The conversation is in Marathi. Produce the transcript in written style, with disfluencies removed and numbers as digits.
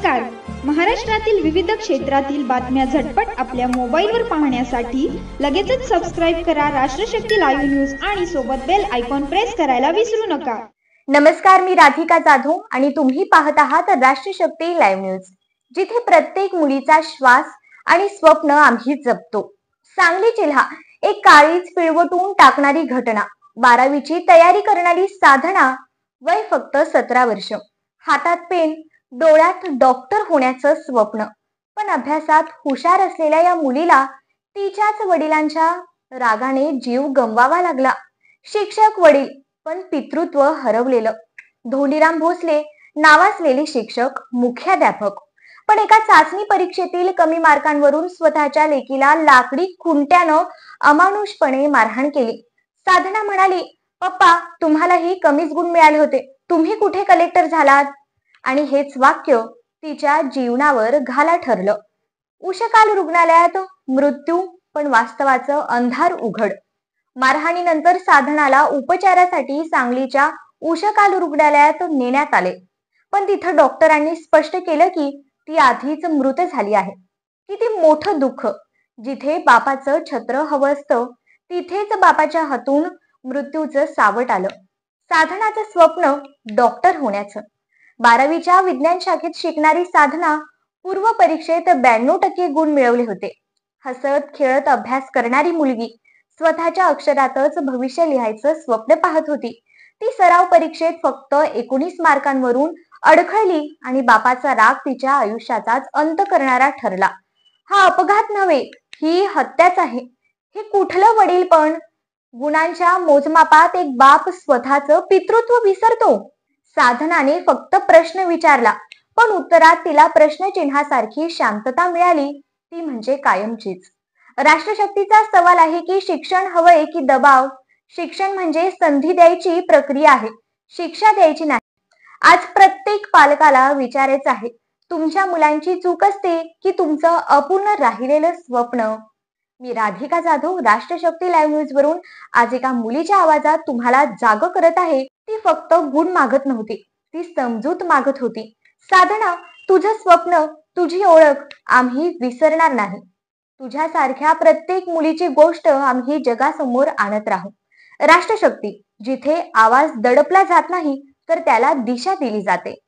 नमस्कार. महाराष्ट्रातील विविध क्षेत्रातील बातम्या झटपट आपल्या मोबाईलवर पाहण्यासाठी लगेचच सबस्क्राईब करा राष्ट्रशक्ती लाईव्ह न्यूज आणि सोबत बेल आयकॉन प्रेस करायला विसरू नका. नमस्कार, मी राधिका जाधव आणि तुम्ही पाहत आहात राष्ट्रशक्ती लाईव्ह न्यूज, जिथे प्रत्येक मुलीचा श्वास आणि स्वप्न आम्ही जपतो. सांगली जिल्हा एक काळीच पिळवटून टाकणारी घटना. 12वीची तयारी करणारी साधना, वय फक्त 17 वर्ष, हातात पेन, डोळ्यात डॉक्टर होण्याचं स्वप्न. पण अभ्यासात हुशार असलेल्या या मुलीला तिच्याच वडिलांच्या रागाने जीव गमवावा लागला. शिक्षक वडील, पण पितृत्व हरवलेलं. धोंडीराम भोसले नावाजलेले शिक्षक, मुख्याध्यापक, पण एका चाचणी परीक्षेतील कमी मार्कांवरून स्वतःच्या लेकीला लाकडी खुंट्यानं अमानुषपणे मारहाण केली. साधना म्हणाली, पप्पा, तुम्हालाही कमीच गुण मिळाले होते, तुम्ही कुठे कलेक्टर झालात? आणि हेच वाक्य तिच्या जीवनावर घाला ठरलं. उशकाल रुग्णालयात मृत्यू, पण वास्तवाचं अंधार उघड. मारहाणीनंतर साधनाला उपचारासाठी सांगलीच्या उशकाल रुग्णालयात नेण्यात आले, पण तिथं डॉक्टरांनी स्पष्ट केलं की ती आधीच मृत झाली आहे. किती मोठं दुःख. जिथे बापाचं छत्र हवं असतं, तिथेच बापाच्या हातून मृत्यूचं सावट आलं. साधनाचं स्वप्न डॉक्टर होण्याचं. 12वीच्या विज्ञान शाखेत शिकणारी साधना पूर्व परीक्षेत 92% गुण मिळवले होते. हसत खेळत अभ्यास करणारी मुलगी स्वतःच्या अक्षरातच भविष्य लिहायचं स्वप्न पाहत होती. ती सराव परीक्षेत फक्त 19 मार्कांवरून अडखळली आणि बापाचा राग तिच्या आयुष्याचाच अंत करणारा ठरला. हा अपघात नव्हे, ही हत्याच आहे. हे कुठलं वडील पण? गुणांच्या मोजमापात एक बाप स्वतःचं पितृत्व विसरतो. साधनाने फक्त प्रश्न विचारला, पण उत्तरात तिला प्रश्नचिन्हासारखी शांतता मिळाली, ती म्हणजे कायमचीच. राष्ट्रशक्तीचा सवाल आहे की शिक्षण हवंय की दबाव? शिक्षण म्हणजे संधी द्यायची प्रक्रिया आहे, शिक्षा द्यायची नाही. आज प्रत्येक पालकाला विचारायचं आहे, तुमच्या मुलांची चूक असते की तुमचं अपूर्ण राहिलेलं स्वप्न? मी राधिका जाधव, राष्ट्रशक्ती लाईव्ह न्यूज वरून आज एका मुलीच्या आवाजात तुम्हाला जाग करत आहे. ती फक्त गुण मागत नव्हती, ती समजूत मागत होती. साधना, तुझं स्वप्न, तुझी ओळख आम्ही विसरणार नाही. तुझ्यासारख्या प्रत्येक मुलीची गोष्ट आम्ही जगासमोर आणत राहू. राष्ट्रशक्ती, जिथे आवाज दडपला जात नाही, तर त्याला दिशा दिली जाते.